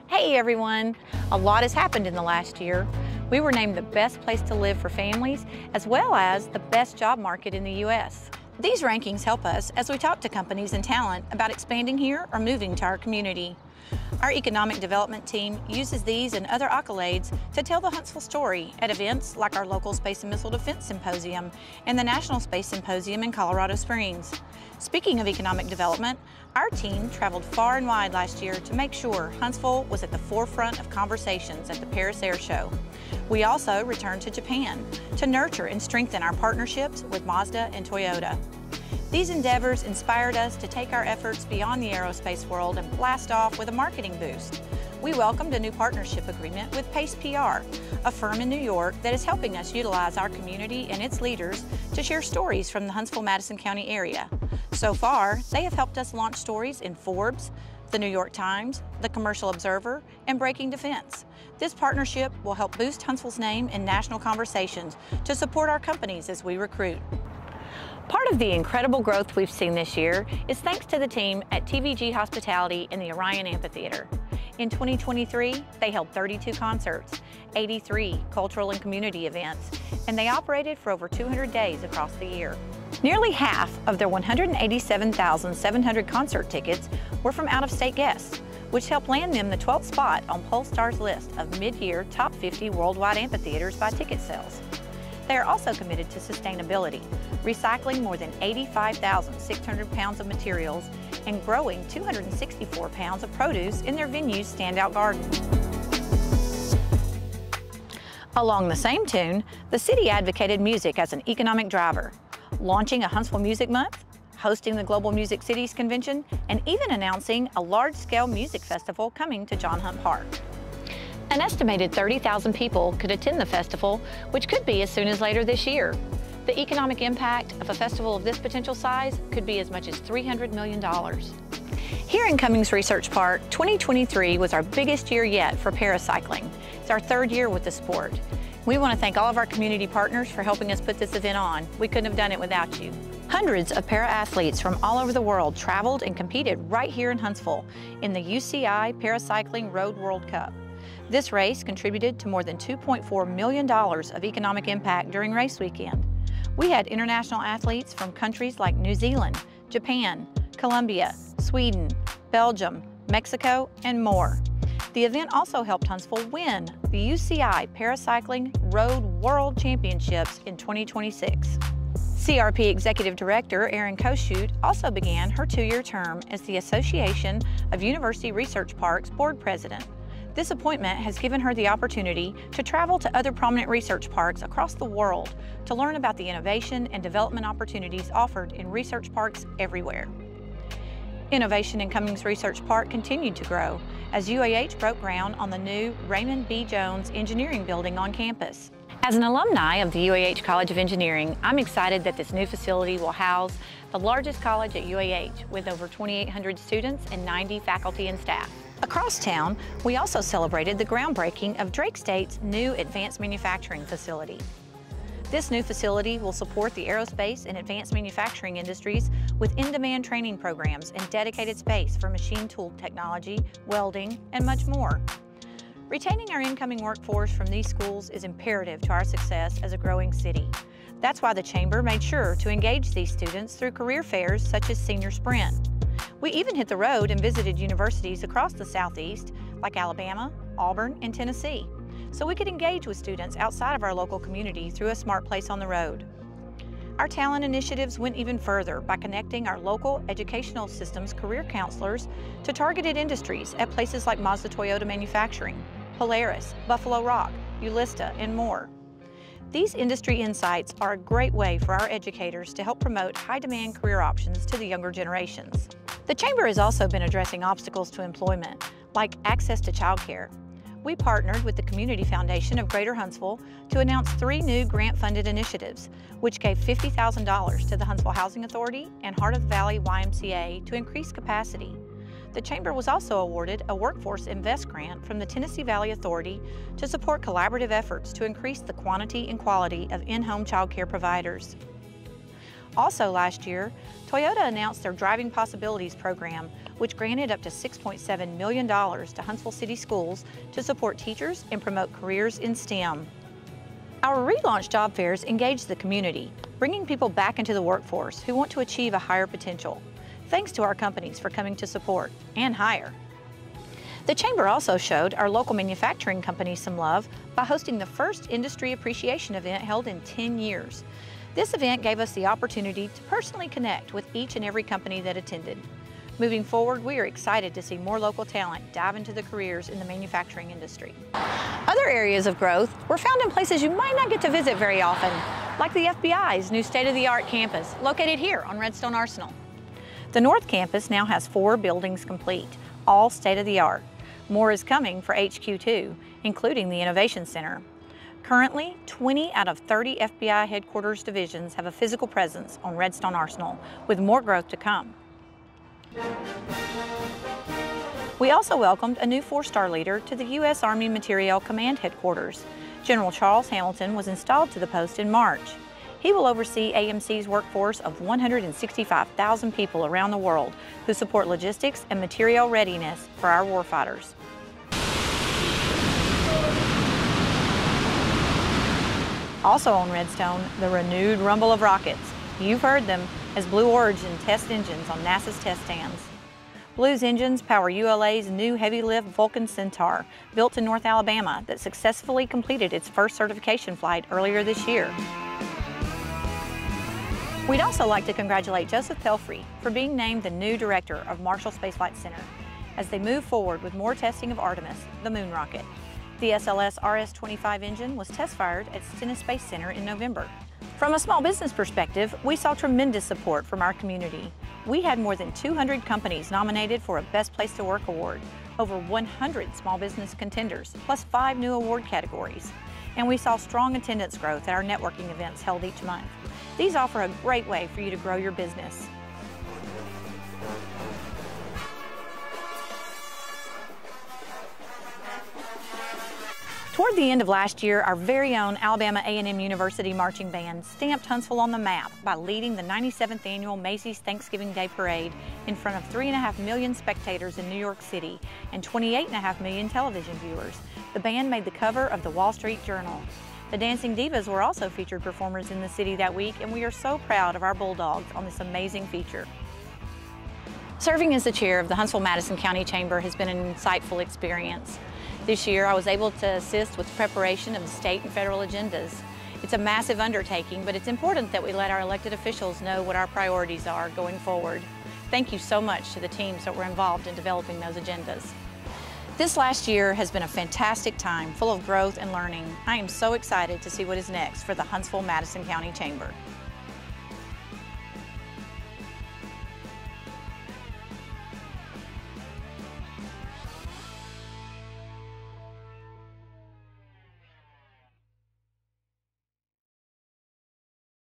Hey everyone! A lot has happened in the last year. We were named the best place to live for families, as well as the best job market in the U.S. These rankings help us as we talk to companies and talent about expanding here or moving to our community. Our economic development team uses these and other accolades to tell the Huntsville story at events like our local Space and Missile Defense Symposium and the National Space Symposium in Colorado Springs. Speaking of economic development, our team traveled far and wide last year to make sure Huntsville was at the forefront of conversations at the Paris Air Show. We also returned to Japan to nurture and strengthen our partnerships with Mazda and Toyota. These endeavors inspired us to take our efforts beyond the aerospace world and blast off with a marketing boost. We welcomed a new partnership agreement with Pace PR, a firm in New York that is helping us utilize our community and its leaders to share stories from the Huntsville-Madison County area. So far, they have helped us launch stories in Forbes, the New York Times, the Commercial Observer, and Breaking Defense. This partnership will help boost Huntsville's name in national conversations to support our companies as we recruit. Part of the incredible growth we've seen this year is thanks to the team at TVG Hospitality in the Orion Amphitheater. In 2023, they held 32 concerts, 83 cultural and community events, and they operated for over 200 days across the year. Nearly half of their 187,700 concert tickets were from out-of-state guests, which helped land them the 12th spot on Pollstar's list of mid-year top 50 worldwide amphitheaters by ticket sales. They are also committed to sustainability, recycling more than 85,600 pounds of materials and growing 264 pounds of produce in their venue's standout garden. Along the same tune, the city advocated music as an economic driver, launching a Huntsville Music Month, hosting the Global Music Cities Convention, and even announcing a large-scale music festival coming to John Hunt Park. An estimated 30,000 people could attend the festival, which could be as soon as later this year. The economic impact of a festival of this potential size could be as much as $300 million. Here in Cummings Research Park, 2023 was our biggest year yet for paracycling. It's our third year with the sport. We want to thank all of our community partners for helping us put this event on. We couldn't have done it without you. Hundreds of para-athletes from all over the world traveled and competed right here in Huntsville in the UCI Paracycling Road World Cup. This race contributed to more than $2.4 million of economic impact during race weekend. We had international athletes from countries like New Zealand, Japan, Colombia, Sweden, Belgium, Mexico, and more. The event also helped Huntsville win the UCI Paracycling Road World Championships in 2026. CRP Executive Director Erin Koshut also began her two-year term as the Association of University Research Parks Board President. This appointment has given her the opportunity to travel to other prominent research parks across the world to learn about the innovation and development opportunities offered in research parks everywhere. Innovation in Cummings Research Park continued to grow as UAH broke ground on the new Raymond B. Jones Engineering Building on campus. As an alumni of the UAH College of Engineering, I'm excited that this new facility will house the largest college at UAH with over 2,800 students and 90 faculty and staff. Across town, we also celebrated the groundbreaking of Drake State's new advanced manufacturing facility. This new facility will support the aerospace and advanced manufacturing industries with in-demand training programs and dedicated space for machine tool technology, welding, and much more. Retaining our incoming workforce from these schools is imperative to our success as a growing city. That's why the Chamber made sure to engage these students through career fairs such as Senior Sprint. We even hit the road and visited universities across the Southeast, like Alabama, Auburn, and Tennessee, so we could engage with students outside of our local community through a Smart Place on the Road. Our talent initiatives went even further by connecting our local educational systems career counselors to targeted industries at places like Mazda Toyota Manufacturing, Polaris, Buffalo Rock, Ulista, and more. These industry insights are a great way for our educators to help promote high-demand career options to the younger generations. The Chamber has also been addressing obstacles to employment, like access to childcare. We partnered with the Community Foundation of Greater Huntsville to announce 3 new grant-funded initiatives, which gave $50,000 to the Huntsville Housing Authority and Heart of the Valley YMCA to increase capacity. The Chamber was also awarded a Workforce Invest grant from the Tennessee Valley Authority to support collaborative efforts to increase the quantity and quality of in-home child care providers. Also last year, Toyota announced their Driving Possibilities program, which granted up to $6.7 million to Huntsville City Schools to support teachers and promote careers in STEM. Our relaunched job fairs engage the community, bringing people back into the workforce who want to achieve a higher potential. Thanks to our companies for coming to support and hire. The Chamber also showed our local manufacturing companies some love by hosting the first industry appreciation event held in 10 years. This event gave us the opportunity to personally connect with each and every company that attended. Moving forward, we are excited to see more local talent dive into the careers in the manufacturing industry. Other areas of growth were found in places you might not get to visit very often, like the FBI's new state-of-the-art campus located here on Redstone Arsenal. The North Campus now has 4 buildings complete, all state-of-the-art. More is coming for HQ2, including the Innovation Center. Currently, 20 out of 30 FBI headquarters divisions have a physical presence on Redstone Arsenal, with more growth to come. We also welcomed a new 4-star leader to the U.S. Army Materiel Command Headquarters. General Charles Hamilton was installed to the post in March. He will oversee AMC's workforce of 165,000 people around the world who support logistics and material readiness for our warfighters. Also on Redstone, the renewed rumble of rockets. You've heard them as Blue Origin test engines on NASA's test stands. Blue's engines power ULA's new heavy-lift Vulcan Centaur, built in North Alabama, that successfully completed its first certification flight earlier this year. We'd also like to congratulate Joseph Pelfrey for being named the new director of Marshall Space Flight Center as they move forward with more testing of Artemis, the moon rocket. The SLS RS-25 engine was test-fired at Stennis Space Center in November. From a small business perspective, we saw tremendous support from our community. We had more than 200 companies nominated for a Best Place to Work award, over 100 small business contenders, plus 5 new award categories. And we saw strong attendance growth at our networking events held each month. These offer a great way for you to grow your business. Toward the end of last year, our very own Alabama A&M University Marching Band stamped Huntsville on the map by leading the 97th annual Macy's Thanksgiving Day Parade in front of 3.5 million spectators in New York City and 28.5 million television viewers. The band made the cover of the Wall Street Journal. The Dancing Divas were also featured performers in the city that week, and we are so proud of our Bulldogs on this amazing feature. Serving as the chair of the Huntsville-Madison County Chamber has been an insightful experience. This year, I was able to assist with the preparation of the state and federal agendas. It's a massive undertaking, but it's important that we let our elected officials know what our priorities are going forward. Thank you so much to the teams that were involved in developing those agendas. This last year has been a fantastic time, full of growth and learning. I am so excited to see what is next for the Huntsville-Madison County Chamber.